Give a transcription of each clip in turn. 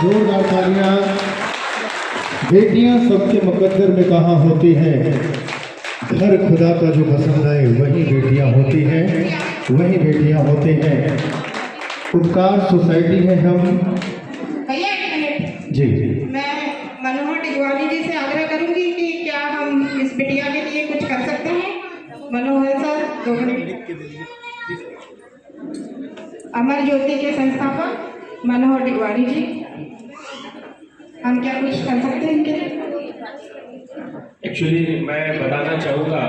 जोरदार तालियां। बेटियां सबके मुकद्दर में कहाँ होती हैं, घर खुदा का जो पसंद आए वही बेटियां होती हैं, वही बेटियां होते हैं। उपकार सोसाइटी है हम। भैया एक मिनट जी, मैं मनोहर टिगवानी जी से आग्रह करूंगी कि क्या हम इस बिटिया के लिए कुछ कर सकते हैं। मनोहर सर 2 मिनट। अमर ज्योति के संस्थापक मनोहर टिगवानी जी, हम क्या कुछ कर सकते हैं इनके लिए? एक्चुअली मैं बताना चाहूँगा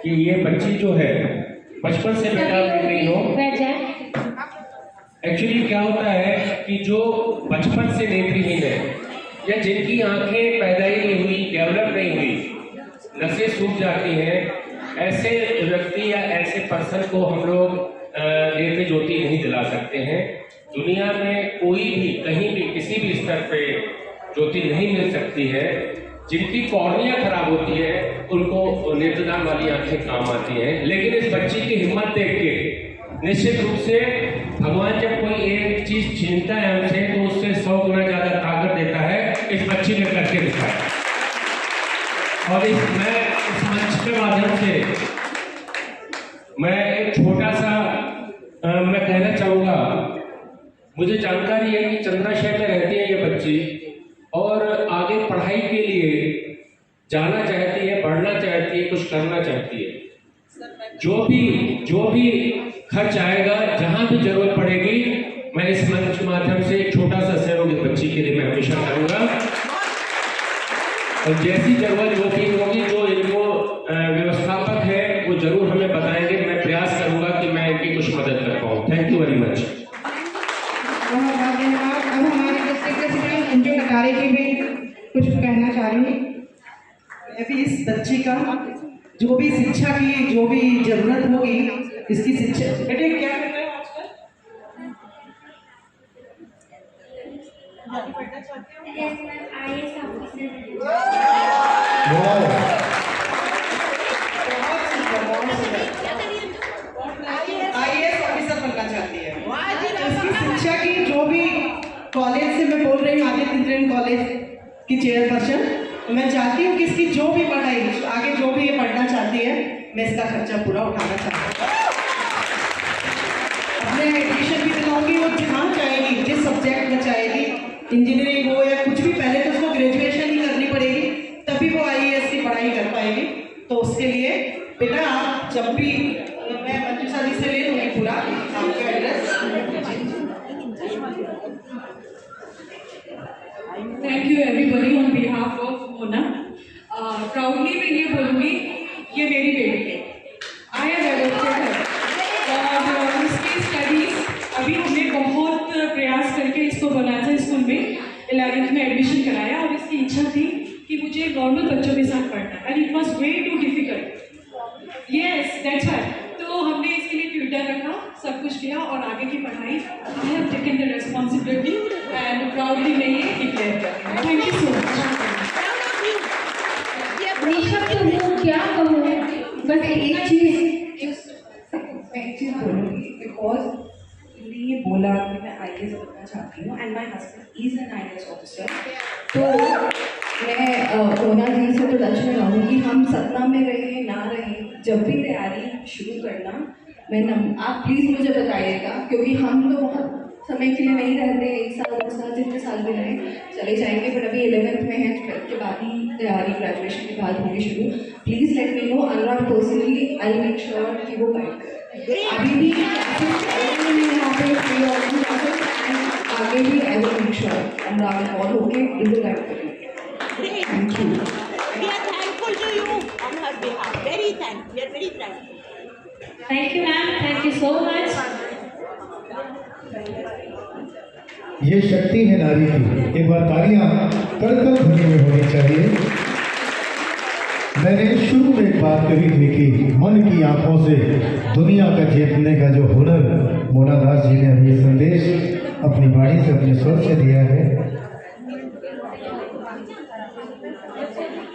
कि ये बच्ची जो है बचपन से बेटा नहीं हो। एक्चुअली क्या होता है कि जो बचपन से नेत्रहीन है या जिनकी आंखें पैदा ही नहीं हुई, डेवलप नहीं हुई, नसें सूख जाती हैं, ऐसे व्यक्ति या ऐसे पर्सन को हम लोग नेत्र ज्योति नहीं दिला सकते हैं। दुनिया में कोई भी कहीं भी किसी भी स्तर पे ज्योति नहीं मिल सकती है। जिनकी कॉर्निया खराब होती है उनको नेत्रदान वाली आंखें काम आती हैं। लेकिन इस बच्ची की हिम्मत देख के निश्चित रूप से भगवान जब कोई एक चीज छीनता है हमसे तो उससे 100 गुना ज्यादा ताकत देता है। इस बच्ची ने करके दिखाया और मैं इस मंच के माध्यम से मैं एक छोटा सा मैं कहना चाहूँगा। मुझे जानकारी है कि चंद्रा शहर में रहती है ये बच्ची और आगे पढ़ाई के लिए जाना चाहती है, पढ़ना चाहती है, कुछ करना चाहती है। जो भी खर्च आएगा, जहाँ भी जरूरत पड़ेगी, मैं इस मंच के माध्यम से एक छोटा सा सहयोग इस बच्ची के लिए मैं हमेशा करूँगा। और जैसी जरूरत होगी जो इनको व्यवस्थापक है वो जरूर हमें बताएंगे। मैं प्रयास करूँगा कि मैं इनकी कुछ मदद कर पाऊँ। Thank you very much. बहुत बहुत धन्यवाद। अब हमारे डिस्ट्रिक्ट प्रेसिडेंट अंजू कटारे जी भी कुछ कहना चाह रही हैं। अभी इस बच्ची का जो भी शिक्षा की जो भी जरूरत होगी, इसकी शिक्षा। बेटे क्या कर रहे हो आजकल? पढ़ना चाहते हो? IAS officer. IAS ऑफिसर बनना चाहती है। इसकी शिक्षा की जो भी कॉलेज से मैं बोल रही हूँ, आदित्य इंजीनियरिंग कॉलेज की चेयरपर्सन, मैं चाहती हूँ कि इसकी जो भी पढ़ाई आगे जो भी ये पढ़ना चाहती है, मैं इसका खर्चा पूरा उठाना चाहती हूँ। अपने एडमिशन भी दिलाऊंगी, वो जहाँ चाहेगी, जिस सब्जेक्ट में चाहेगी, इंजीनियरिंग हो या कुछ भी, पहले तो उसको ग्रेजुएशन ही करनी पड़ेगी, तभी वो IAS की पढ़ाई कर पाएगी। तो उसके लिए बेटा आप जब भी, मैं मंजूषा जी से ले लूँगी पूरा आपका address. Thank you everybody on behalf of Mona. Proudly मैं ये बोलूँगी, ये मेरी बेटी है। आई हैव एडॉप्टेड हर और इसकी स्टडीज अभी हमने बहुत प्रयास करके इसको बनारस स्कूल में 11th में एडमिशन कराया और इसकी इच्छा थी कि मुझे नॉर्मल बच्चों के साथ पढ़ना, and it was way too difficult. Yes that's why तो हमने इसके लिए ट्यूटर रखा, सब कुछ किया और आगे की पढ़ाई I have taken the responsibility and proudly मैं ये डिक्लेयर करती हूँ। Thank you so much. क्या कहूँ, बस एक चीज़ बोलूँगी, बिकॉज ये बोला कि मैं IAS बनना चाहती हूँ and my husband is an IAS officer. तो मैं मोना जी से तो टच में रहूँगी। हम सतना में रहे ना रहे, जब भी तैयारी शुरू करना, आप प्लीज़ मुझे बताइएगा, क्योंकि हम तो बहुत समय के लिए नहीं रहते, 1 साल 2 साल जितने साल भी रहे चले जाएंगे, पर अभी 11th में है, 12th के बाद ही तैयारी, ग्रेजुएशन के बाद होगी शुरू। Please let me know, Anurag personally I make sure कि वो गाइड करें। अभी भी यहाँ पे फ्री ऑफ आगे भी I will make sure Anurag call होके बिल्कुल गाइड करेंगे। Thank you. We are thankful to you on her behalf. Very thankful. We are very thankful. Thank you ma'am, thank you so much. ये शक्ति है नारी की। एक बार तालियां कड़कड़ ध्वनि में होनी चाहिए। मैंने शुरू में एक बात कही थी कि मन की आंखों से दुनिया का जीतने का जो हुनर मोना दास जी ने ये संदेश अपनी वाणी से, अपने स्वर से दिया है।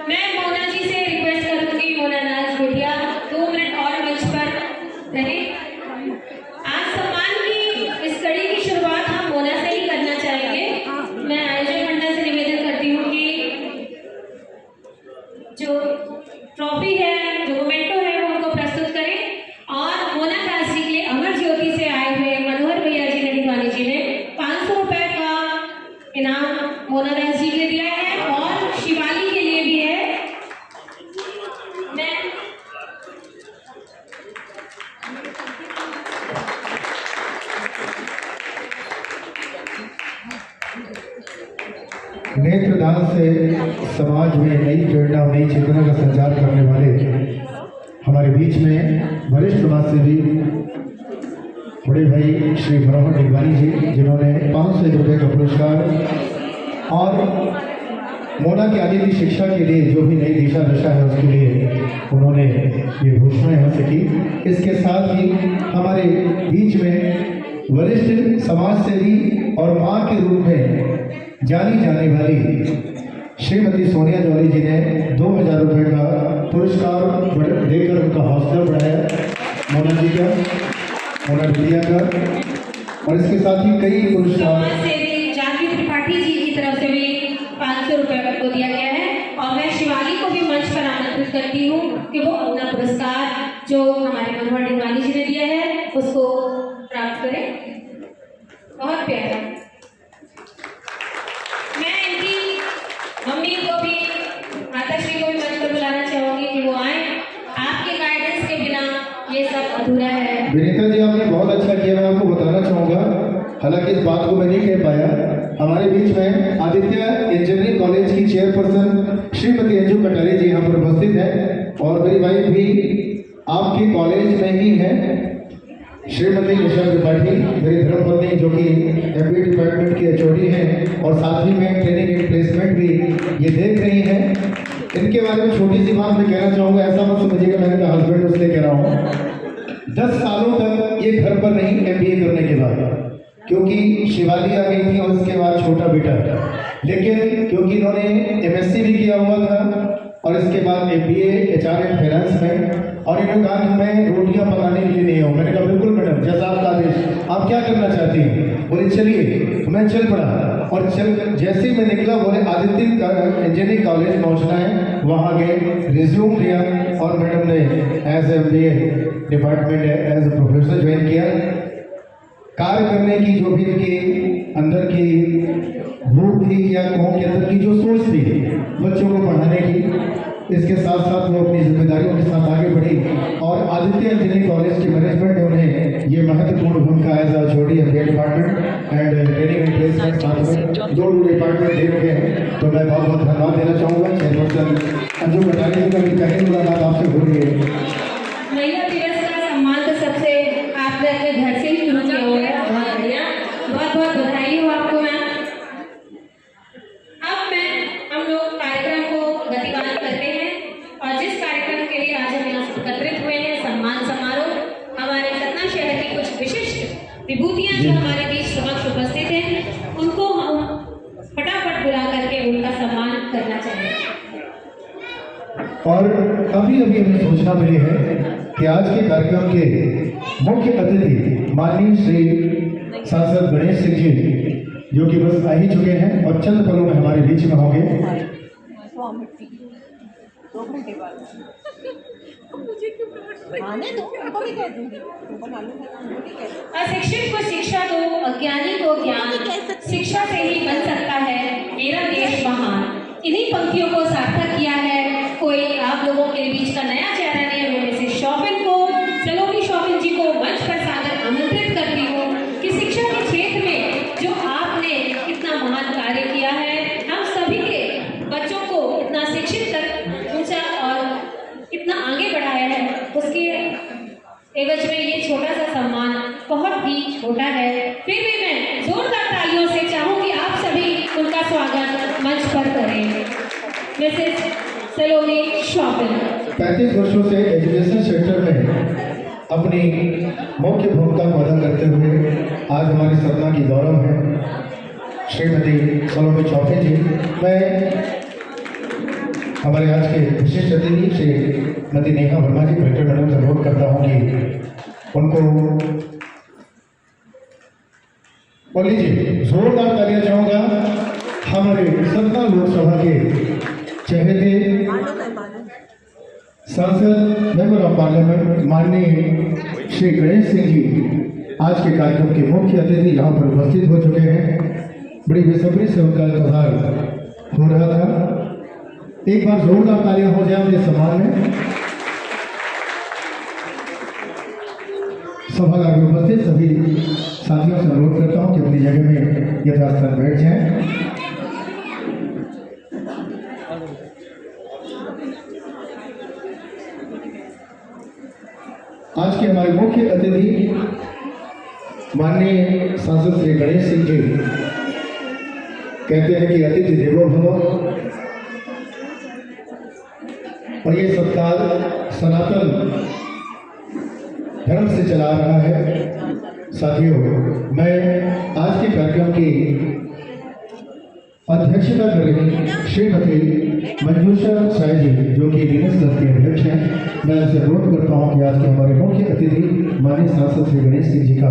मैं मोना जी से रिक्वेस्ट करूंगी, मोना दास बेटिया 2 मिनट और मंच पर रहे। आज सम्मान की इस कड़ी की शुरुआत हम मोना से ही करना चाहेंगे। नेत्रदान से समाज में नई प्रेरणा और नई चेतना का संचार करने वाले हमारे बीच में वरिष्ठ समाजसेवी बड़े भाई श्री मनोहर डिगवानी जी, जिन्होंने 500 रुपये का पुरस्कार और मोना की आगे की शिक्षा के लिए जो भी नई दिशा दशा है उसके लिए उन्होंने ये घोषणाएं हमसे की। इसके साथ ही हमारे बीच में वरिष्ठ समाजसेवी और माँ के रूप में जानी जाने वाली श्रीमती सोनिया जौली जी ने 2000 रुपये का पुरस्कार देकर उनका हौसला बढ़ाया, मोना जी का, मोना बिटिया का। और इसके साथ ही कई पुरस्कार जानवी त्रिपाठी जी की तरफ से भी 500 रुपये को दिया गया है। और मैं शिवाली को भी मंच पर आमंत्रित करती हूँ कि वो अपना पुरस्कार जो हमारे मनोहर डिगवानी जी ने दिया है उसको प्राप्त करें। बहुत प्यारा। मैं इनकी मम्मी को भी, माताश्री को भी मंच पर बुलाना चाहूँगी कि वो आए। आपके गाइडेंस के बिना ये सब अधूरा है। विनीता जी, आपने बहुत अच्छा किया। मैं आपको बताना चाहूँगा, हालांकि इस बात को मैं नहीं कह पाया, हमारे बीच में आदित्य इंजीनियरिंग कॉलेज की चेयरपर्सन श्रीमती अंजू कटारे जी यहाँ पर उपस्थित है और मेरी वाइफ भी आपके कॉलेज में ही है, श्रीमती निशा त्रिपाठी, मेरी धर्मपत्नी, जो कि MBA डिपार्टमेंट की HOD हैं और साथ ही में ट्रेनिंग एंड प्लेसमेंट भी ये देख रही हैं। इनके बारे में छोटी सी बात मैं कहना चाहूँगा, ऐसा मत समझिएगा मैंने कहा हस्बैंड उसलिए कह रहा हूँ। 10 सालों तक ये घर पर नहीं MBA करने के बाद, क्योंकि शिवाली आ गई थी और उसके बाद छोटा बेटा, लेकिन क्योंकि इन्होंने MSc भी किया हुआ था और इसके बाद MBA HR एंड फाइनेंस में, और इन्होंने कहा कि मैं रोटियां पकाने के लिए नहीं हूँ। मैंने कहा बिल्कुल मैडम, जैसा आपका आदेश, आप क्या करना चाहती हैं? बोले चलिए। मैं चल पड़ा और जैसे ही मैं निकला बोले आदित्य इंजीनियरिंग कॉलेज पहुँचना है, वहाँ गए, रिज्यूम दिया और मैडम ने as MBA department as a professor join किया। कार्य करने की जो भी इनकी अंदर की भूख थी या कहूँ के अंदर की जो सोच थी बच्चों को पढ़ाने की, इसके साथ साथ वो अपनी जिम्मेदारियों के साथ आगे बढ़ी और आदित्य इंजीनियरिंग कॉलेज के मैनेजमेंट ने उन्हें ये महत्वपूर्ण भूमिका as HOD MBA department and training and placement साथ में दो डिपार्टमेंट दे रखे हैं। तो मैं बहुत बहुत धन्यवाद देना चाहूँगा। चेयरपर्सन अंजू कटारे जी का भी पहली मुलाकात आपसे हो रही है। महिला दिवस का सम्मान तो सबसे आपने अपने घर से ही शुरू किया होगा। बहुत बढ़िया, बहुत बहुत बधाई हो आपको मैम। अब हम लोग कार्यक्रम को गतिमान करते हैं और जिस कार्यक्रम के लिए आज हम यहाँ एकत्रित हुए हैं, सम्मान समारोह, हमारे सतना शहर की कुछ विशिष्ट विभूतियाँ जो हमारे बीच समक्ष उपस्थित हैं, उनको हम फटाफट बुला करके उनका सम्मान करना चाहिए। और अभी अभी हमें सूचना मिली है कि आज के कार्यक्रम के मुख्य अतिथि माननीय श्री सांसद गणेश सिंह जी, जो कि बस आ ही चुके हैं और चंद पलों में हमारे बीच में होंगे। अशिक्षित को शिक्षा दो, अज्ञानी को ज्ञान, शिक्षा से ही बन सकता है मेरा देश महान। इन्हीं पंक्तियों को सार्थक किया है कोई आप लोगों के बीच का नया चेहरा नहीं है, मैं से शौफिन को, सलोनी शौफिन जी को मंच पर सादर आमंत्रित करती हूँ कि शिक्षा के क्षेत्र में जो आपने इतना महान कार्य किया है, हम सभी के बच्चों को इतना शिक्षित कर ऊंचा और इतना आगे बढ़ाया है, उसके एवज में ये छोटा सा सम्मान बहुत ही छोटा है। फिर भी मैं जोरदार तालियों से चाहूँगी आप सभी उनका स्वागत मंच पर करें। मिसेस सलोनी शौफिन 35 वर्षों से एजुकेशन सेक्टर में अपनी मुख्य भूमिका को अदा करते हुए आज हमारी सतना की गौरव है श्रीमती सलोनी शौफिन जी। मैं हमारे आज के विशिष्ट अतिथि श्रीमती नेहा वर्मा जी, कलेक्टर मैडम से अनुरोध करता हूँ कि उनको बोल लीजिए। जोरदार तालियां चाहूँगा हमारे सतना लोकसभा के चहेते सांसद मेंबर ऑफ पार्लियामेंट माननीय श्री गणेश सिंह जी आज के कार्यक्रम के मुख्य अतिथि यहाँ पर उपस्थित हो चुके हैं। बड़ी बेसब्री से उनका इंतजार हो रहा था। एक बार जोरदार तालियां हो जाए उनके सम्मान में। सभा में उपस्थित सभी साथियों से अनुरोध करता हूं कि अपनी जगह में यथास्थान बैठ जाएं। आज के हमारे मुख्य अतिथि माननीय सांसद श्री गणेश सिंह जी कहते हैं कि अतिथि देवो भव, और ये सत्कार सनातन धर्म से चला रहा है। साथियों, मैं आज के कार्यक्रम की अध्यक्षता कर रही श्रीमती मंजूषा साय जी, जो कि गिनीज क्लब के अध्यक्ष हैं, मैं उनसे अनुरोध करता हूं कि आज के हमारे मुख्य अतिथि माननीय सांसद श्री गणेश सिंह जी का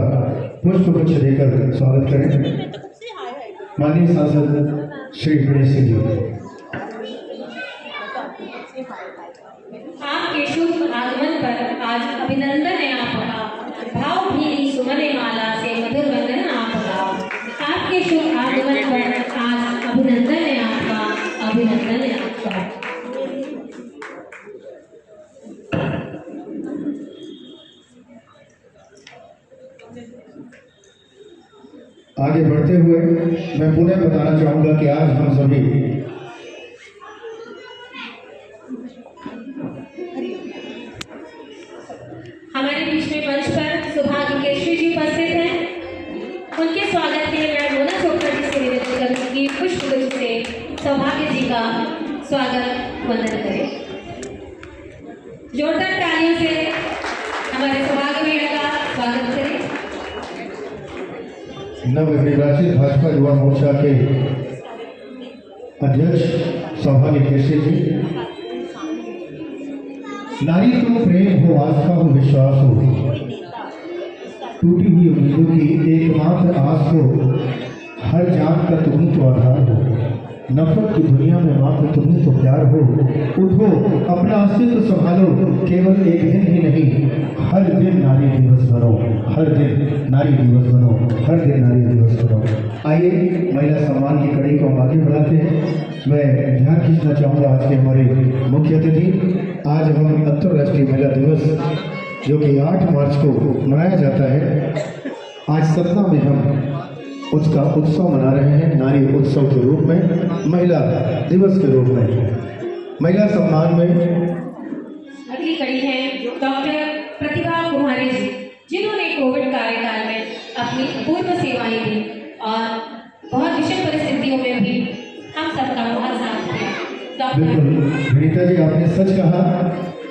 पुष्पगुच्छ देकर स्वागत करें। माननीय सांसद श्री गणेश सिंह जी, आपके शुभ आगमन पर आज अभिनंदन है आपका, भावभीनी सुमने माला से मधुर वंदन आपका। आपके शुभ आगमन पर आज अभिनंदन है आपका, अभिनंदन है आपका। आगे बढ़ते हुए मैं पुनः बताना चाहूंगा कि आज हम सभी हमारे बीच में मंच पर सौभाग्य केशरी जी उपस्थित हैं। उनके स्वागत के लिए मैं मोना चोपड़ा जी से निवेदन करूंगी पुष्पगुच्छ से सौभाग्य जी का स्वागत वंदन करें। जोरदार तालियों से हमारे सौभाग्य भैया का स्वागत करें। नवनिर्वाचित भाजपा युवा मोर्चा के अध्यक्ष सौभाग्य केशरी जी, नारी तो प्रेम हो, आस्था हो, विश्वास हो, टूटी हुई उम्मीदों की एकमात्र आस हो, हर जान का तुम्ही तो आधार हो, नफरत की दुनिया में मात्र तुम्ही तो प्यार हो। उठो, अपना अस्तित्व संभालो, केवल एक दिन ही नहीं, हर दिन नारी दिवस बनो, हर दिन नारी दिवस बनो, हर दिन नारी दिवस बनो। आइए महिला सम्मान की कड़ी को हम आगे बढ़ाते हैं। मैं ध्यान खींचना चाहूँगा आज के हमारे मुख्य अतिथि। आज हम अंतर्राष्ट्रीय महिला दिवस, जो कि 8 मार्च को मनाया जाता है, आज सतना में हम उसका उत्सव मना रहे हैं, नारी उत्सव के रूप में, महिला दिवस के रूप में। महिला सम्मान में अगली कड़ी है डॉक्टर प्रतिभा कुमारी जी, जिन्होंने कोविड कार्यकाल में अपनी पूर्व सेवाएं दी और बहुत विषम परिस्थितियों में भी हम सबका बहुत साथ दिया। बिल्कुल विनीता जी, आपने सच कहा।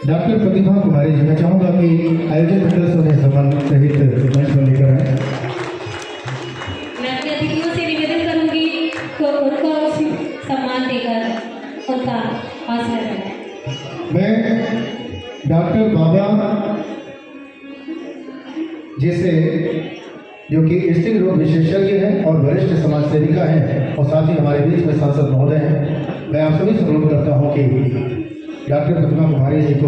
डॉक्टर प्रतिभा कुमारी जी, मैं चाहूँगा कि आयोजक मंडल से उन्हें सम्मान सहित मंच पर लेकर आए। मैं अपने अतिथियों से निवेदन करूंगी तो उनको सम्मान देकर उनका हौसला बढ़ाएं। मैं डॉक्टर बाबा जिसे जो कि स्त्री रोग विशेषज्ञ हैं और वरिष्ठ समाज सेविका हैं और साथ ही हमारे बीच में सांसद महोदय हैं, मैं आप सभी से अनुरोध करता हूं कि डॉक्टर प्रतिभा कुमारी जी को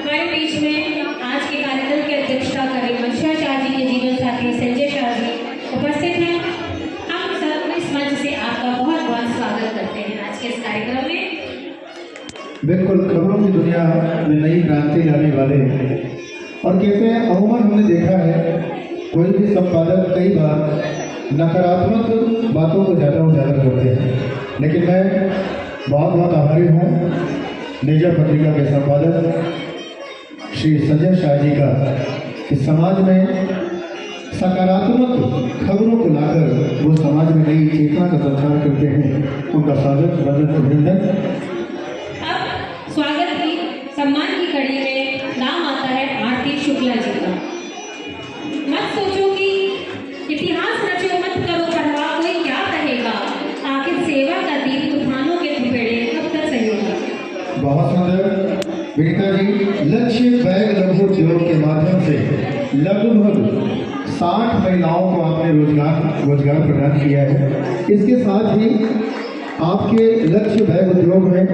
हमारे बीच में आज के कार्यक्रम की अध्यक्षता करें मंशा शाह जी के जीवन साथी संजय शाह जी उपस्थित हैं। हम सब इस मंच से आपका बहुत बहुत स्वागत करते हैं आज के इस कार्यक्रम में। बिल्कुल खबरों की दुनिया में नई क्रांति लाने वाले, और कहते हैं अमूमन हमने देखा है कोई भी संपादक कई बार नकारात्मक बातों को ज़्यादा उजागर करते हैं, लेकिन मैं बहुत बहुत आभारी हूँ नेजा पत्रिका के संपादक श्री संजय शाह जी का, कि समाज में सकारात्मक खबरों को लाकर वो समाज में नई चेतना का संचार करते हैं। उनका स्वागत, वंदन, अभिनंदन। अब स्वागत की सम्मान की कड़ी में नाम आता है आरती शुक्ला जी का। मत सोचो कि इतिहास रचो, मत करो पढ़वा, कोई क्या कहेगा, आखिर सेवा का दीप तूफानों के थपेड़े कब तक सही होगा। बहुत सुंदर विनीता जी। लक्ष्य बैग लघु उद्योग के माध्यम से लगभग 60 महिलाओं को आपने रोजगार प्रदान किया है। इसके साथ ही आपके लक्ष्य बैग उद्योग में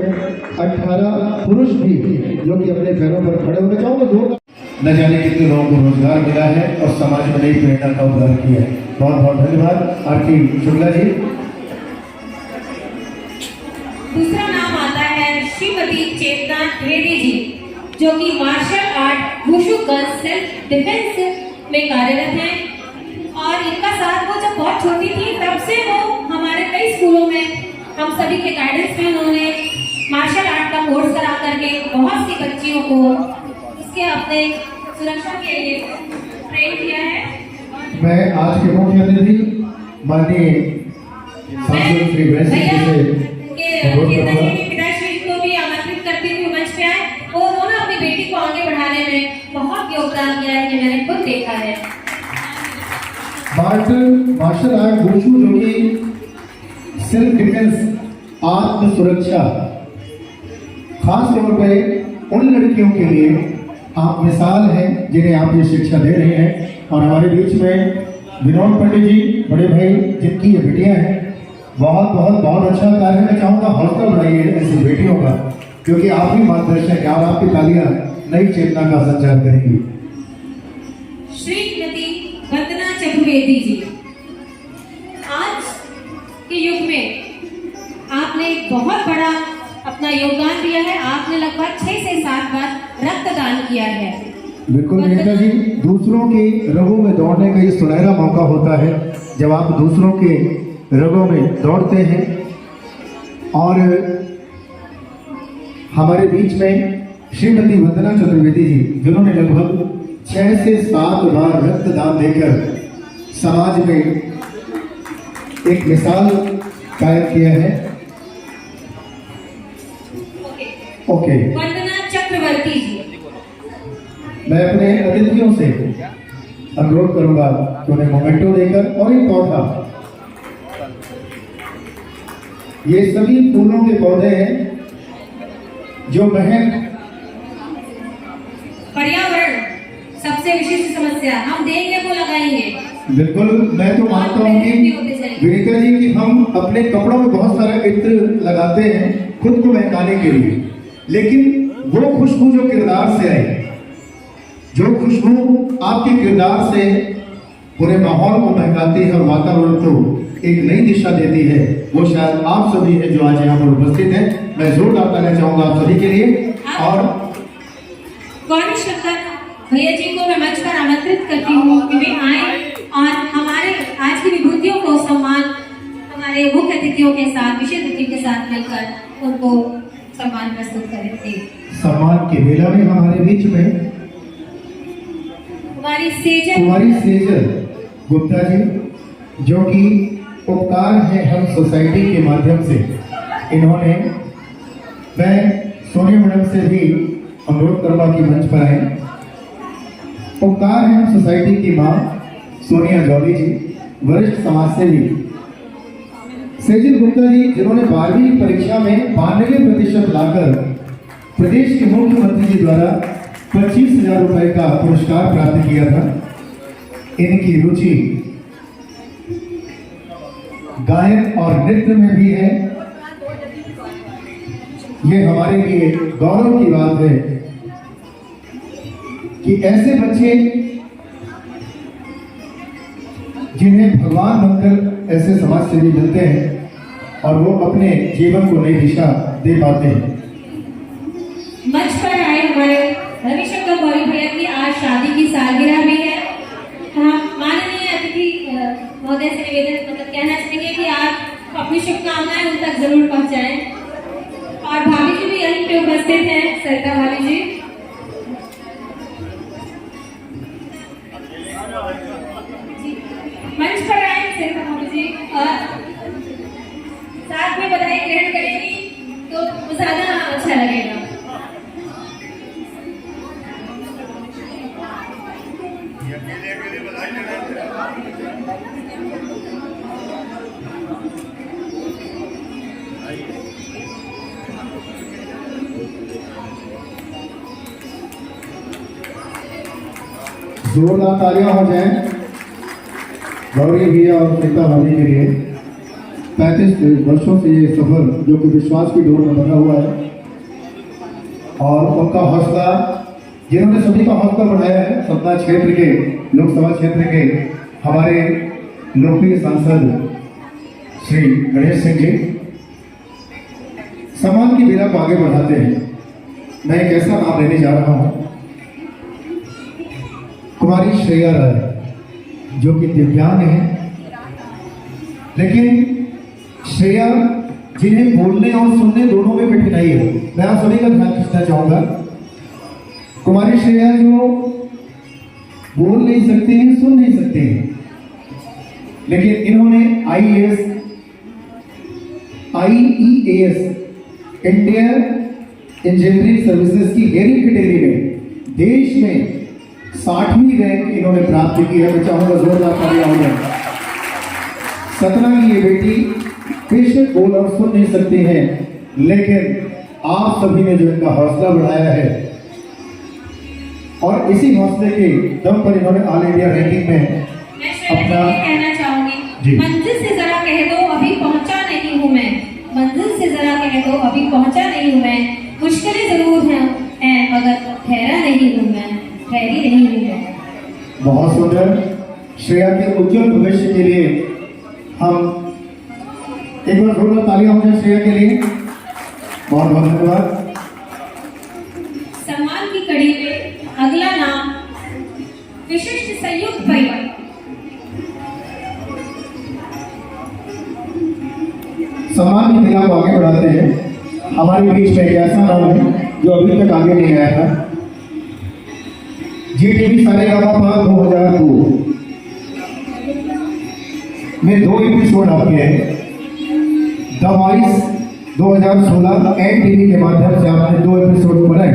18 पुरुष भी जो कि अपने पैरों पर खड़े होने चाहूँगा। न जाने कितने लोगों को रोजगार मिला है और समाज में नई प्रेरणा का उद्धार किया है। बहुत बहुत धन्यवाद। आरती शुक्ला जी। दूसरा नाम आता है श्रीमती चेतना द्विवेदी जी, जो कि martial art wushu girls self defence में कार्यरत हैं। और इनका साथ वो जब बहुत छोटी थी तब से वो हमारे कई स्कूलों में हम सभी के गाइडेंस में उन्होंने मार्शल आर्ट का कोर्स करा करके बहुत सी बच्चियों को इसके अपने सुरक्षा के लिए ट्रेन किया है। मैं आज के मुख्य अतिथि माननीय सांसद श्री वैश्य जी से पिताश्री को भी आमंत्रित करती हुई मंच पे आए और उन्होंने अपनी बेटी को आगे बढ़ाने में बहुत योगदान किया है, ये मैंने खुद देखा है। मार्शल आर्ट वुशु जो कि सेल्फ डिफेंस आत्म सुरक्षा खास तौर पर उन लड़कियों के लिए आप मिसाल हैं जिन्हें आप ये शिक्षा दे रहे हैं। और हमारे बीच में विनोद पंडित जी बड़े भाई जिनकी ये बेटियां हैं, बहुत बहुत बहुत अच्छा कार्य। मैं चाहूँगा हौसला बढ़ाइए ऐसी बेटियों का, क्योंकि आप ही मार्गदर्शक हैं और आपकी तालियां नई चेतना का संचार करेंगी। श्रीमती वंदना चतुर्वेदी जी, आज के युग में आपने एक बहुत बड़ा अपना योगदान दिया है। आपने लगभग 6 से 7 बार रक्तदान किया है। बिल्कुल नेता जी, दूसरों के रगों में दौड़ने का ये सुनहरा मौका होता है जब आप दूसरों के रगों में दौड़ते हैं। और हमारे बीच में श्रीमती वंदना चतुर्वेदी जी, जिन्होंने लगभग 6 से 7 बार रक्तदान देकर समाज में एक मिसाल कायम किया है। ओके। वंदना चक्रवर्ती जी, मैं अपने अतिथियों से अनुरोध करूंगा कि उन्हें मोमेंटो देकर और एक पौधा, ये सभी फूलों के पौधे हैं जो महक। पर्यावरण सबसे विशिष्ट समस्या, हम देंगे वो लगाएंगे। बिल्कुल, मैं तो मानता हूँ कि विनीता जी कि हम अपने कपड़ों में बहुत सारा इत्र लगाते हैं खुद को महकाने के लिए, लेकिन वो खुशबू जो किरदार से आए, जो खुशबू आपके किरदार से पूरे माहौल को महकाती है और वातावरण को एक नई दिशा देती है, वो शायद आप सभी हैं जो आज यहाँ पर उपस्थित हैं। मैं जोरदार तालियां चाहूंगा आप सभी के लिए। और गौरी शंकर भैया जी को मैं मंच पर आमंत्रित करती हूँ कि वे आए और हमारे आज की विभूतियों को सम्मान हमारे मुख्य अतिथियों के साथ, विशेष अतिथियों के साथ मिलकर उनको सम्मान प्रस्तुत करेंगे। सम्मान के मेला में हमारे बीच में कुमारी सेजल गुप्ता जी, जो कि उपकार है हम सोसाइटी के माध्यम से, इन्होंने, मैं सोनिया मैडम से भी अनुरोध करूंगा कि मंच पर आए। उपकार है हम सोसाइटी की मां सोनिया जौली जी, वरिष्ठ समाज सेवी सेजल गुप्ता जी, जिन्होंने 12वीं परीक्षा में 92% लाकर प्रदेश के मुख्यमंत्री जी द्वारा 25,000 रुपए का पुरस्कार प्राप्त किया था। इनकी रुचि गायन और नृत्य में भी है। ये हमारे लिए गौरव की बात है कि ऐसे बच्चे जिन्हें भगवान बनकर ऐसे समाज सेवी मिलते हैं और वो अपने जीवन को नई दिशा दे पाते हैं। मंच पर आए हमारे रविशंकर गौरी भैया की आज शादी की सालगिरह भी है। हम माननीय अतिथि महोदय से निवेदन कहना चाहेंगे कि आप अपनी शुभकामनाएं उन तक जरूर पहुंचाएं। और भाभी जी भी यहीं पे उपस्थित हैं, सरिता भाभी जी। मंच पर आए सरिता भाभी जी और साथ में बधाई ग्रहण करेंगी तो ज्यादा अच्छा लगेगा। जोरदार तालियां हो जाएं गौरी भैया और सीता भाभी के लिए। 35 वर्षों से ये सफर जो कि विश्वास की डोर में बना हुआ है और उनका हौसला जिन्होंने सभी का हौसला बढ़ाया है, सतना क्षेत्र के, लोकसभा क्षेत्र के हमारे लोकप्रिय सांसद श्री गणेश सिंह जी समाज की बेड़ा को आगे बढ़ाते हैं। मैं एक ऐसा नाम लेने जा रहा हूं, कुमारी श्रेया राय, जो कि दिव्यांग है, लेकिन श्रेया जिन्हें बोलने और सुनने दोनों में कठिनाई है, मैं आप सभी का ध्यान खींचना चाहूंगा। कुमारी श्रेया जो बोल नहीं सकते हैं, सुन नहीं सकते हैं, लेकिन इन्होंने IEAS इंडियन इंजीनियरिंग सर्विसेज की हेयरिंग कैटेगरी में देश में 60वीं रैंक इन्होंने प्राप्त की है। मैं चाहूंगा जोरदार तालियां हो जाए। सतना की ये बेटी बेशक बोल और सुन नहीं सकती हैं, लेकिन आप सभी ने जो इनका हौसला बढ़ाया है और इसी हौसले के दम पर इन्होंने ऑल इंडिया रैंकिंग में अपना कहना चाहूंगी, मंजिल से जरा कह दो अभी पहुंचा नहीं हूं मैं, मंजिल से जरा कह दो अभी पहुंचा नहीं हूं मैं, मुश्किलें जरूर हैं मगर ठहरा नहीं हूं मैं, ठहरी नहीं हूं मैं। बहुत सुंदर। श्रेया के उज्जवल भविष्य के लिए हम एक बार जोरदार तालियां हो जाए श्रेया के लिए। बहुत बहुत धन्यवाद। सम्मान की कड़ी में अगला नाम विशिष्ट संयुक्त परिवार। सम्मान की बेड़ा को आगे बढ़ाते हैं। हमारे बीच में एक ऐसा नाम है जो अभी तक आगे नहीं आया था। GTV सारेगामा 2002 में 2 एपिसोड आपके हैं। द वॉइस 2016 NTV के माध्यम से आपने 2 एपिसोड बनाए,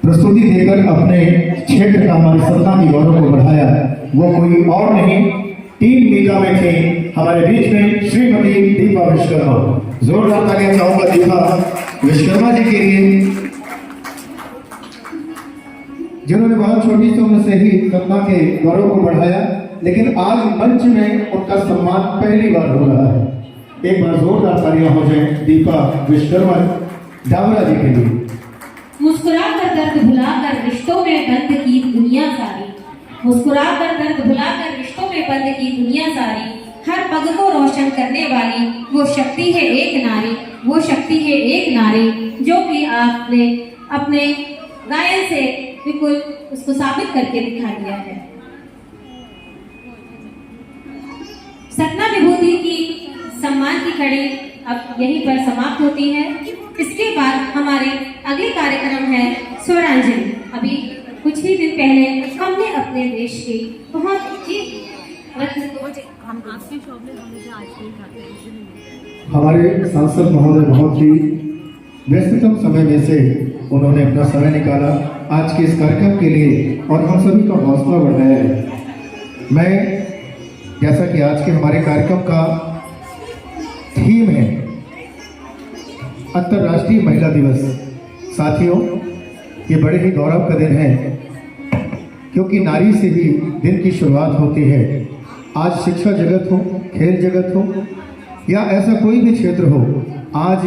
प्रस्तुति देकर अपने क्षेत्र का, हमारे सतना की गौरव को बढ़ाया। वो कोई और नहीं, टीम मीका में थे हमारे बीच में श्रीमती दीपा विश्वकर्मा। जोरदार तालियां चाहूंगा दीपा विश्वकर्मा जी के लिए, जिन्होंने बहुत छोटी सी उम्र से ही सतना के गौरव को बढ़ाया, लेकिन आज मंच में उनका सम्मान पहली बार हो रहा है। एक बार जोरदार तालियां हो जाए दीपा विश्वकर्मा डावरा जी के लिए। मुस्कुराकर दर्द भुलाकर रिश्तों में बंद की दुनिया सारी, मुस्कुराकर दर्द भुलाकर रिश्तों में बंद की दुनिया सारी, हर पग को रोशन करने वाली वो शक्ति है एक नारी, वो शक्ति है एक नारी, जो कि आपने अपने गायन से बिल्कुल उसको साबित करके दिखा दिया है। सतना विभूति की सम्मान की कड़ी अब यहीं पर समाप्त होती है। इसके बाद हमारे अगले कार्यक्रम है स्वरांजलि। अभी कुछ ही दिन पहले हमने अपने देश की बहुत ही हमारे सांसद महोदय बहुत ही व्यस्ततम समय में से उन्होंने अपना समय निकाला आज के इस कार्यक्रम के लिए और हम सभी का हौसला बढ़ाया है। मैं जैसा कि आज के हमारे कार्यक्रम का थीम है अंतर्राष्ट्रीय महिला दिवस। साथियों, ये बड़े ही गौरव का दिन है, क्योंकि नारी से ही दिन की शुरुआत होती है। आज शिक्षा जगत हो, खेल जगत हो या ऐसा कोई भी क्षेत्र हो, आज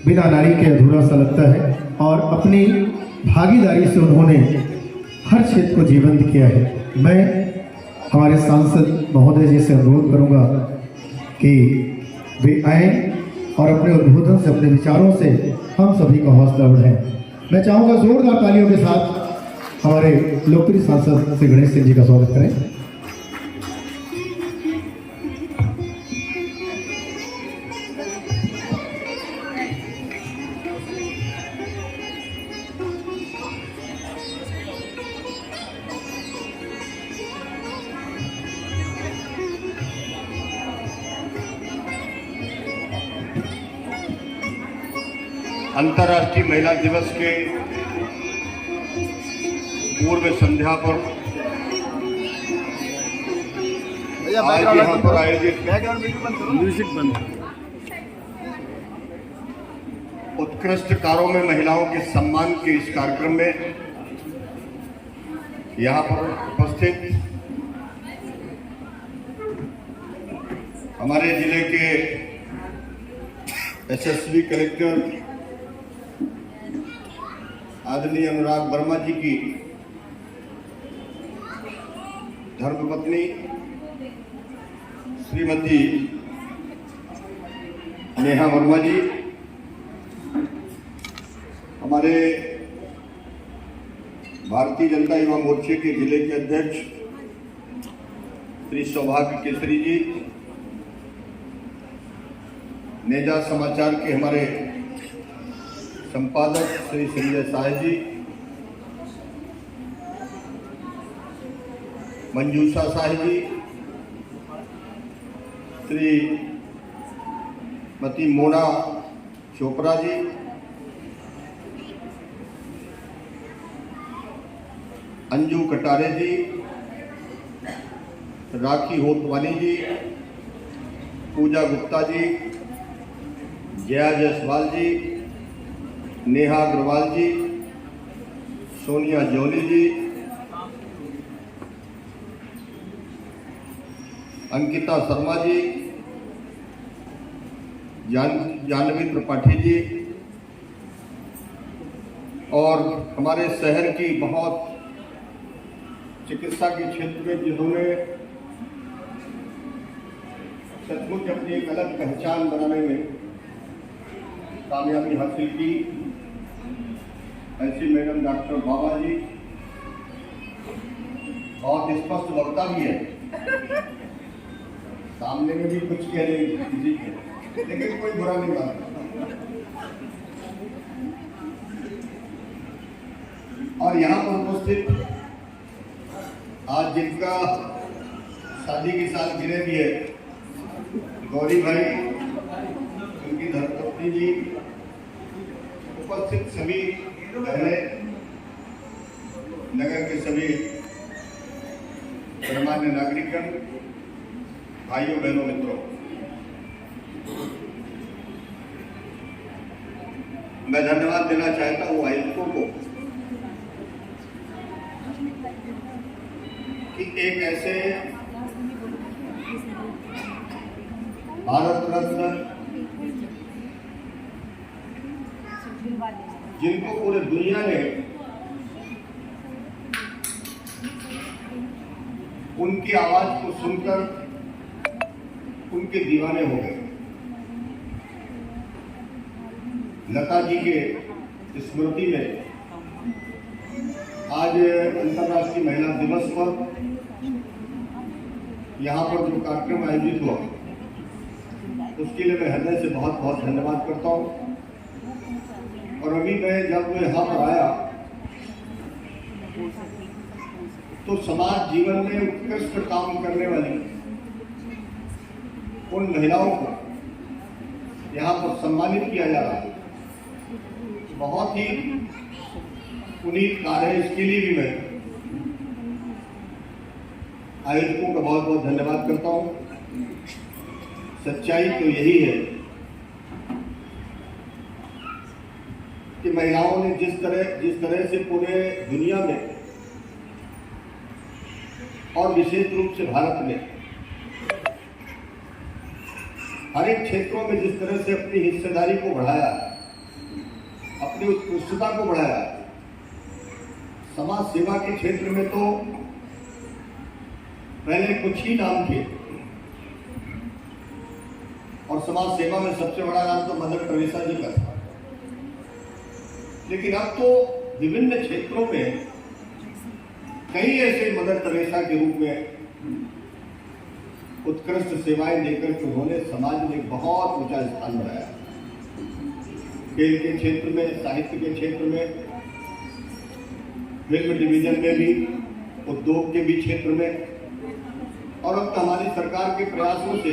बिना नारी के अधूरा सा लगता है और अपनी भागीदारी से उन्होंने हर क्षेत्र को जीवंत किया है। मैं हमारे सांसद महोदय जी से अनुरोध करूंगा कि वे आए और अपने उद्बोधन से, अपने विचारों से हम सभी का हौसला बढ़ाएं। मैं चाहूँगा जोरदार तालियों के साथ हमारे लोकप्रिय सांसद श्री गणेश सिंह जी का स्वागत करें। अंतर्राष्ट्रीय महिला दिवस के पूर्व संध्या पर आज यहाँ पर आयोजित उत्कृष्ट कार्यों में महिलाओं के सम्मान के इस कार्यक्रम में यहाँ पर उपस्थित हमारे जिले के SSB कलेक्टर आदरणीय अनुराग वर्मा जी की धर्मपत्नी श्रीमती नेहा वर्मा जी, हमारे भारतीय जनता युवा मोर्चे के जिले के अध्यक्ष श्री सौभाग्य केसरी जी, नेजा समाचार के हमारे संपादक श्री संजय साह जी, मंजूषा साह जी, श्रीमती मोना चोपड़ा जी, अंजू कटारे जी, राखी होतवानी जी, पूजा गुप्ता जी, जया जायसवाल जी, नेहा अग्रवाल जी, सोनिया जौली जी, अंकिता शर्मा जी, जानवी त्रिपाठी जी और हमारे शहर की बहुत चिकित्सा के क्षेत्र में जिन्होंने सचमुच अपनी एक अलग पहचान बनाने में कामयाबी हासिल की, ऐसी मैडम डॉक्टर बाबा जी, बहुत स्पष्ट वक्ता भी है, सामने में भी कुछ कह रहे किसी के, लेकिन कोई बुरा नहीं मानता। और यहाँ पर उपस्थित आज जिनका शादी की सालगिरह भी है, गौरी भाई, उनकी धर्मपत्नी जी, उपस्थित सभी बहनें, नगर के सभी गणमान्य नागरिकगण, भाइयों बहनों मित्रों, मैं धन्यवाद देना चाहता हूँ आयोजकों को कि एक ऐसे भारत रत्न जिनको पूरे दुनिया ने उनकी आवाज को सुनकर उनके दीवाने हो गए। लता जी के स्मृति में आज अंतर्राष्ट्रीय महिला दिवस पर यहाँ पर जो कार्यक्रम आयोजित हुआ उसके लिए मैं हृदय से बहुत बहुत धन्यवाद करता हूँ। और अभी मैं जब यहाँ पर आया तो समाज जीवन में उत्कृष्ट काम करने वाली उन महिलाओं को यहाँ पर सम्मानित किया जा रहा है, बहुत ही पुनीत कार्य है। इसके लिए भी मैं आयोजकों का बहुत बहुत धन्यवाद करता हूँ। सच्चाई तो यही है कि महिलाओं ने जिस तरह से पूरे दुनिया में और विशेष रूप से भारत में हर एक क्षेत्रों में जिस तरह से अपनी हिस्सेदारी को बढ़ाया, अपनी उत्कृष्टता को बढ़ाया, समाज सेवा के क्षेत्र में तो पहले कुछ ही नाम थे और समाज सेवा में सबसे बड़ा नाम तो मदर टेरेसा जी का था, लेकिन अब तो विभिन्न क्षेत्रों में कई ऐसे मदर टेरेसा के रूप में उत्कृष्ट सेवाएं देकर के उन्होंने समाज में एक बहुत ऊंचा स्थान बनाया। खेल के क्षेत्र में, साहित्य के क्षेत्र में, फिल्म डिवीजन में भी, उद्योग के भी क्षेत्र में, और अब तो हमारी सरकार के प्रयासों से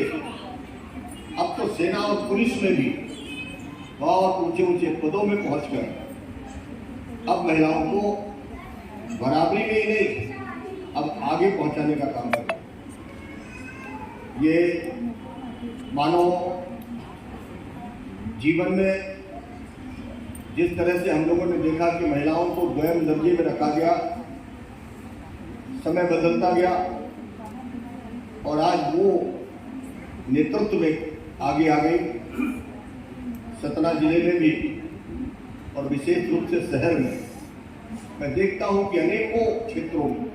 अब तो सेना और पुलिस में भी बहुत ऊंचे ऊंचे पदों में पहुंचकर अब महिलाओं को बराबरी में ही नहीं, अब आगे पहुंचाने का काम कर रहे हैं। ये मानव जीवन में जिस तरह से हम लोगों ने देखा कि महिलाओं को द्वयम दर्जे में रखा गया, समय बदलता गया और आज वो नेतृत्व में आगे आ गई। सतना जिले में भी और विशेष रूप से शहर में मैं देखता हूं कि अनेकों क्षेत्रों में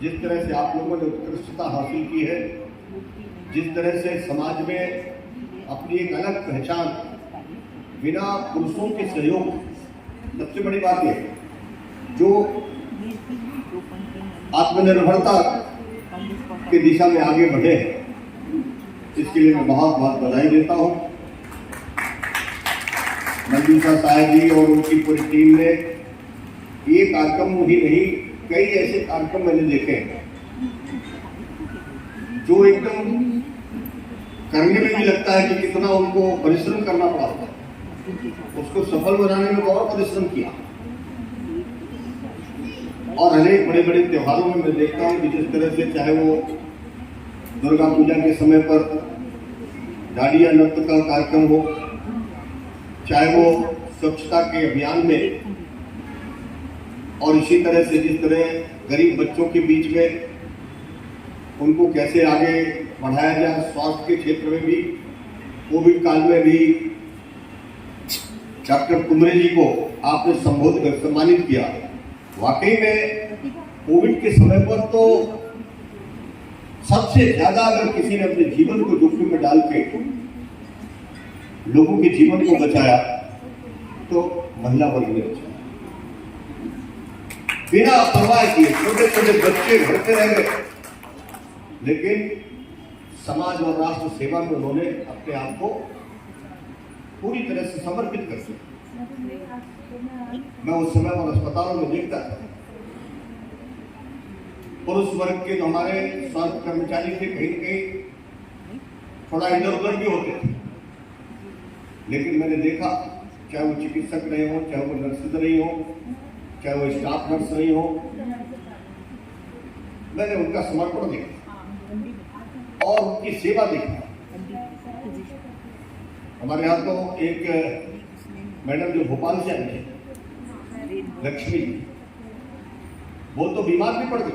जिस तरह से आप लोगों ने उत्कृष्टता हासिल की है, जिस तरह से समाज में अपनी एक अलग पहचान बिना पुरुषों के सहयोग, सबसे बड़ी बात है जो आत्मनिर्भरता की दिशा में आगे बढ़े, इसके लिए मैं बहुत बहुत बधाई देता हूं। मंजूषा साहब जी और उनकी पूरी टीम ने ये कार्यक्रम ही नहीं, कई ऐसे कार्यक्रम मैंने देखे हैं जो एकदम करने में भी लगता है कि कितना उनको परिश्रम करना पड़ा था, उसको सफल बनाने में बहुत परिश्रम किया। और अनेक बड़े बड़े त्योहारों में मैं देखता हूं कि जिस तरह से चाहे वो दुर्गा पूजा के समय पर डांडिया नृत्य का कार्यक्रम हो, चाहे वो स्वच्छता के अभियान में, और इसी तरह से जिस तरह गरीब बच्चों के बीच में उनको कैसे आगे बढ़ाया जाए, स्वास्थ्य के क्षेत्र में भी कोविड काल में भी डॉक्टर कुमरे जी को आपने सम्मानित किया। वाकई में कोविड के समय पर तो सबसे ज्यादा अगर किसी ने अपने जीवन को जोखिम में डाल के लोगों के जीवन को बचाया तो महिला वर्ग ने बचाया। बिना परवाह किए छोटे छोटे बच्चे घर पे रह गए, लेकिन समाज और राष्ट्र सेवा में उन्होंने अपने आप को पूरी तरह से समर्पित कर दिया। मैं उस समय पर अस्पतालों में देखता था, पुरुष वर्ग के जो हमारे स्वास्थ्य कर्मचारी थे कहीं न कहीं थोड़ा इधर उधर भी होते थे, लेकिन मैंने देखा चाहे वो चिकित्सक रहे हो, चाहे वो नर्सेज रही हो, चाहे वो स्टाफ नर्स रही हो, मैंने उनका समर्पण देखा और उनकी सेवा देखा। हमारे यहाँ तो एक मैडम जो भोपाल से आई थी, लक्ष्मी, वो तो बीमार भी पड़ गई,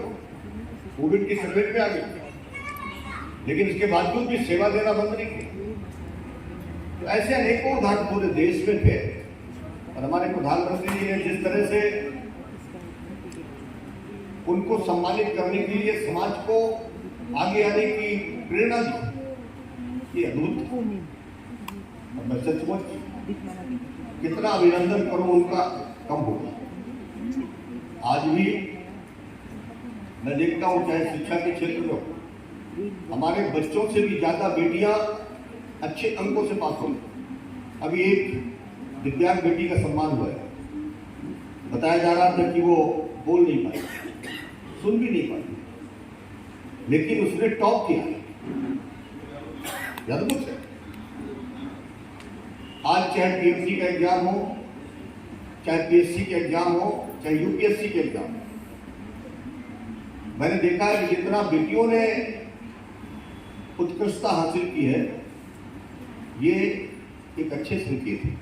कोविड की संकट में आ गई, लेकिन इसके बावजूद भी सेवा देना बंद नहीं किया। तो ऐसे अनेकों उदाहरण पूरे देश में थे। और हमारे प्रधानमंत्री जी ने जिस तरह से उनको सम्मानित करने के लिए समाज को आगे आने की प्रेरणा दी, ये अद्भुत। और मैं सचमुच कितना अभिनंदन करूं उनका कम होगा। आज भी मैं देखता हूं चाहे शिक्षा के क्षेत्र में हमारे बच्चों से भी ज्यादा बेटियां अच्छे अंकों से पास हुई। अभी एक दिव्यांग बेटी का सम्मान हुआ है, बताया जा रहा था कि वो बोल नहीं पाई, सुन भी नहीं पाई, लेकिन उसने टॉप किया। अद्भुत है। आज चाहे पीएमसी का एग्जाम हो, चाहे पीएससी के एग्जाम हो, चाहे यूपीएससी के एग्जाम हो, मैंने देखा है कि जितना बेटियों ने उत्कृष्टता हासिल की है, ये एक अच्छे संकेत है।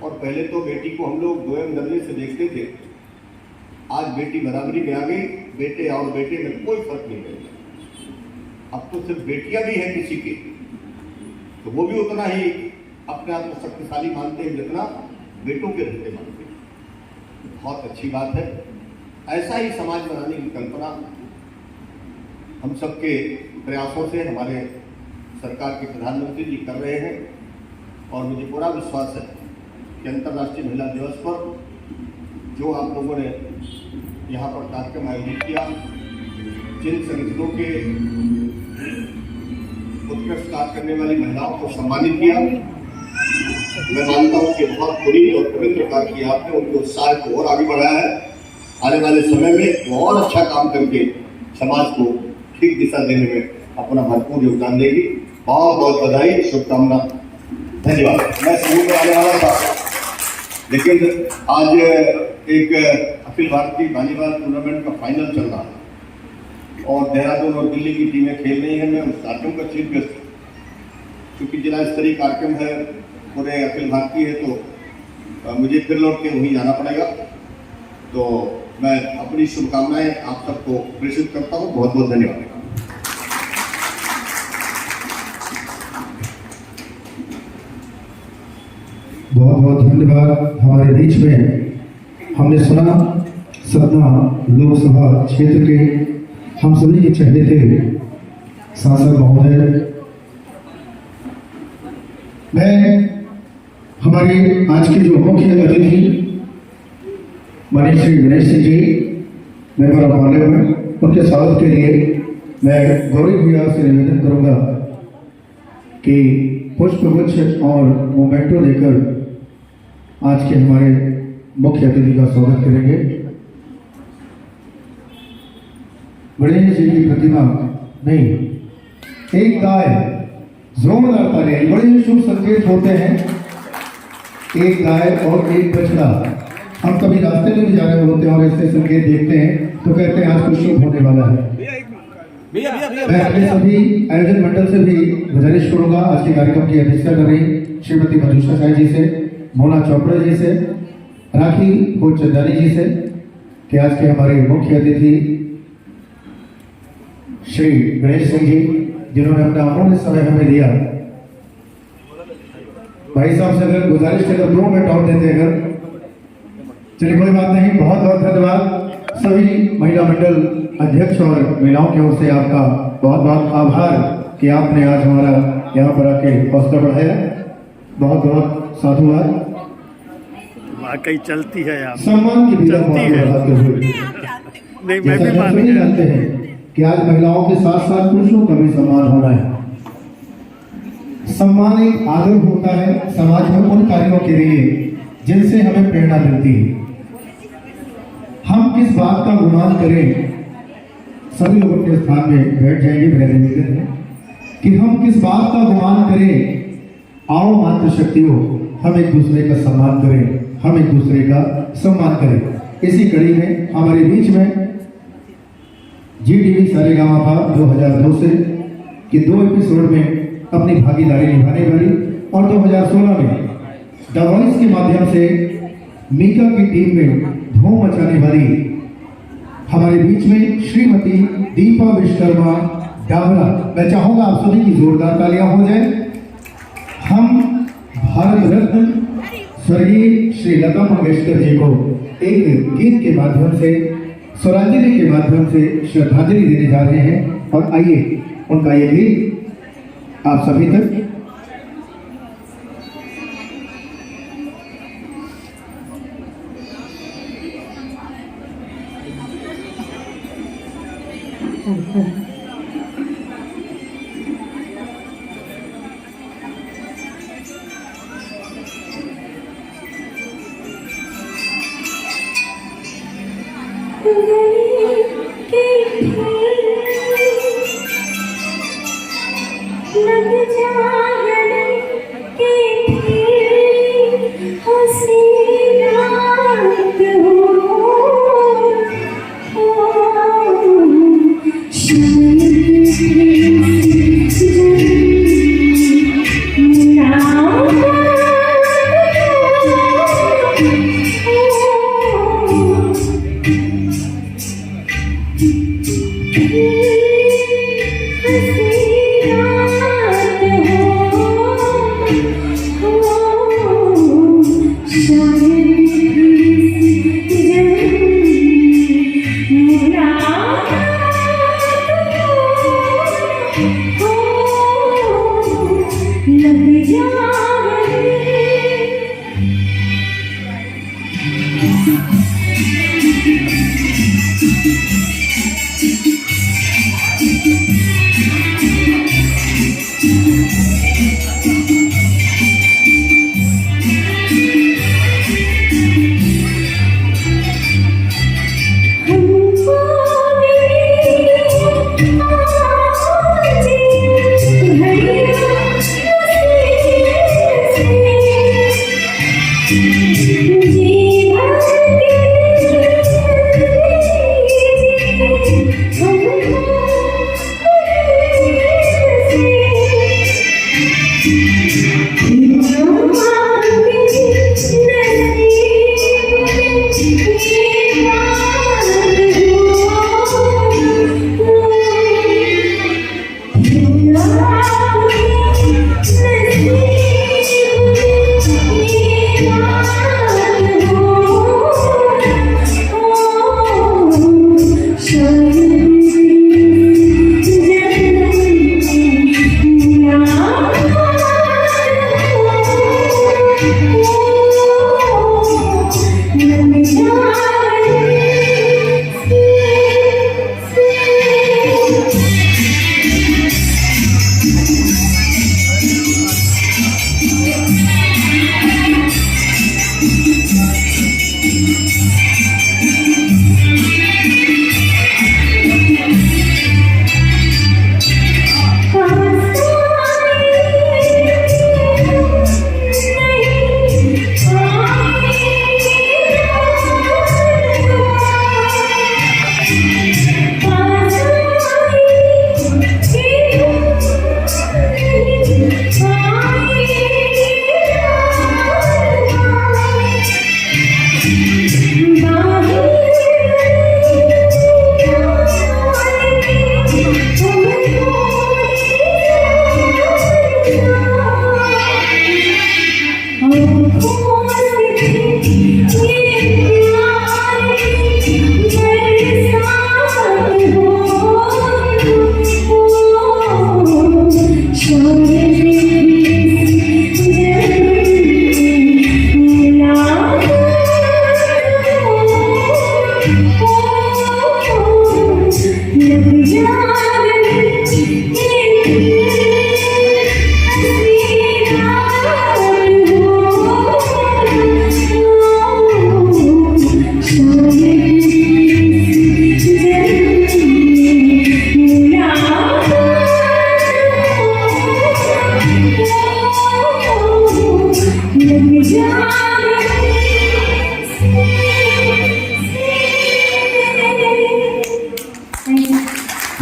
और पहले तो बेटी को हम लोग दोयम दर्जे से देखते थे, आज बेटी बराबरी में आ गई, बेटे और बेटे में कोई फर्क नहीं रहेगा। अब तो सिर्फ बेटियां भी हैं किसी की, तो वो भी उतना ही अपने आप को शक्तिशाली मानते हैं जितना बेटों के रहते मानते हैं। बहुत अच्छी बात है। ऐसा ही समाज बनाने की कल्पना हम सबके प्रयासों से हमारे सरकार के प्रधानमंत्री जी कर रहे हैं। और मुझे पूरा विश्वास है कि अंतर्राष्ट्रीय महिला दिवस पर जो आप लोगों ने यहाँ पर कार्यक्रम आयोजित किया, जिन संगठनों के उत्कृष्ट कार्य करने वाली महिलाओं को सम्मानित किया, मैं मानता हूँ कि बहुत पुनीत और पवित्र कार्य किया आपने, उनके उत्साह को और आगे बढ़ाया है। आने वाले समय में वो और अच्छा काम करके समाज को ठीक दिशा देने में अपना भरपूर योगदान देगी। बहुत बहुत बधाई, शुभकामना, धन्यवाद। मैं शुरू में आने वाला था, लेकिन आज एक अखिल भारतीय वॉलीबॉल टूर्नामेंट का फाइनल चल रहा है और देहरादून और दिल्ली की टीमें खेल रही हैं। मैं उस कार्यक्रम का चीफ गेस्ट हूँ, क्योंकि जिला स्तरीय कार्यक्रम है, पूरे अखिल भारतीय है, तो मुझे फिर लौट के वहीं जाना पड़ेगा। तो मैं अपनी शुभकामनाएं आप सबको प्रेषित करता हूँ। बहुत बहुत धन्यवाद। बहुत बहुत धन्यवाद। हमारे बीच में हमने सुना सतना लोकसभा क्षेत्र के हम सभी के चेहरे थे सांसद महोदय। मैं हमारे आज के जो मुख्य अतिथि माननीय Shri Ganesh Singh ji member of parliament, उनके स्वागत के लिए मैं गौरी भैया से निवेदन करूंगा कि पुष्पगुच्छ और मोमेंटो लेकर आज के हमारे मुख्य अतिथि का स्वागत करेंगे। गणेश जी की प्रतिमा नहीं, एक गाय, जोरदार तालियां, बड़े शुभ संकेत होते हैं। एक गाय और एक बछड़ा, हम कभी रास्ते में भी जा रहे होते हैं और ऐसे संकेत देखते हैं तो कहते हैं आज कुछ शुभ होने वाला है। मैं अपने सभी आयोजन मंडल से भी गुजारिश करूंगा, आज के कार्यक्रम की अध्यक्षता कर रही श्रीमती मधुषा साई जी से, मोना चोपड़ा जी से, राखी भोजचंदानी जी से, कि आज के हमारे मुख्य अतिथि श्री गणेश सिंह जी जिन्होंने अपना अमूल्य समय हमें दिया। भाई साहब से अगर गुजारिश अगर 2 मिनट और देते अगर, चलिए कोई बात नहीं। बहुत बहुत धन्यवाद सभी महिला मंडल अध्यक्ष और महिलाओं की ओर से आपका बहुत बहुत आभार कि आपने आज हमारा यहाँ पर आके हौसला बढ़ाया। बहुत बहुत साधुवाद। वाकई चलती है आप, सम्मान की विदा चलती है। बढ़ाते हुए नहीं, मैं भी मान सभी जानते हैं कि आज महिलाओं के साथ साथ पुरुषों का भी सम्मान होना है। सम्मान एक आदर होता है समाज में उन कार्यों के लिए जिनसे हमें प्रेरणा मिलती है। हम किस बात का गुमान करें, सभी लोग अपने स्थान में बैठ जाएंगे। मेरा निवेदन है कि हम किस बात का गुमान करें, आओ मात्र शक्तियों हम एक दूसरे का सम्मान करें, हम एक दूसरे का सम्मान करें। इसी कड़ी में हमारे बीच में GTV सारेगामा 2002 से कि 2 एपिसोड में अपनी भागीदारी निभाने वाली और 2016 में द वॉइस के माध्यम से मीका की टीम में धूम मचाने वाली हमारे बीच में श्रीमती दीपा विश्वकर्मा डावरा। मैं चाहूंगा आप सभी की जोरदार तालियां हो जाए। हम भारत रत्न स्वर्गीय श्री लता मंगेशकर जी को एक गीत के माध्यम से, स्वरांजलि के माध्यम से श्रद्धांजलि देने जा रहे हैं। और आइए उनका ये गीत आप सभी तक।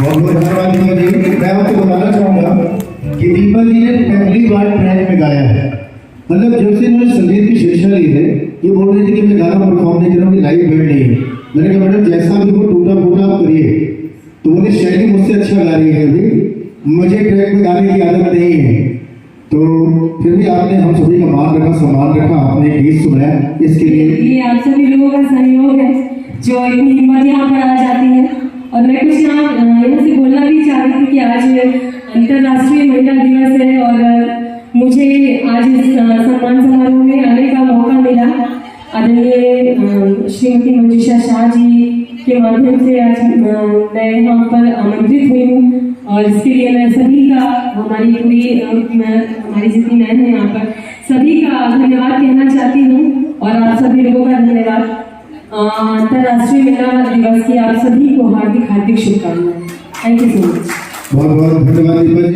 बहुत बहुत धन्यवाद दीपा जी। मैं आपको बताना चाहूँगा कि दीपा जी ने पहली बार ट्रैक में गाया है। मतलब जब से इन्होंने संगीत की शिक्षा ली है, ये बोल रही थी कि मैं गाना परफॉर्म नहीं कर रहा हूँ, लाइव बैंड नहीं है। मैंने कहा मैडम जैसा भी हो टूटा फूटा आप करिए। तो बोले शैली मुझसे अच्छा गा रही है, अभी मुझे ट्रैक में गाने की आदत नहीं है। तो फिर भी आपने हम सभी का मान रखा, सम्मान रखा, आपने गीत सुनाया, इसके लिए ये आप सभी लोगों का सहयोग है जो इतनी हिम्मत यहाँ पर आ जाती है। और मैं कुछ यहाँ से बोलना भी चाह रही थी कि आज अंतर्राष्ट्रीय महिला दिवस है और मुझे आज इस सम्मान समारोह में आने का मौका मिला। आदरणीय श्रीमती मंजूषा शाह जी के माध्यम से आज मैं यहाँ पर आमंत्रित हुई हूँ और इसके लिए मैं सभी का, हमारी पूरी हमारी जितनी मैन है यहाँ पर, सभी का धन्यवाद कहना चाहती हूँ। और आप सभी लोगों का धन्यवाद। अंतर्राष्ट्रीय महिला दिवस की आप सभी को हार्दिक हार्दिक शुभकामनाएं। Thank you so much. बहुत बहुत धन्यवाद दीपा जी।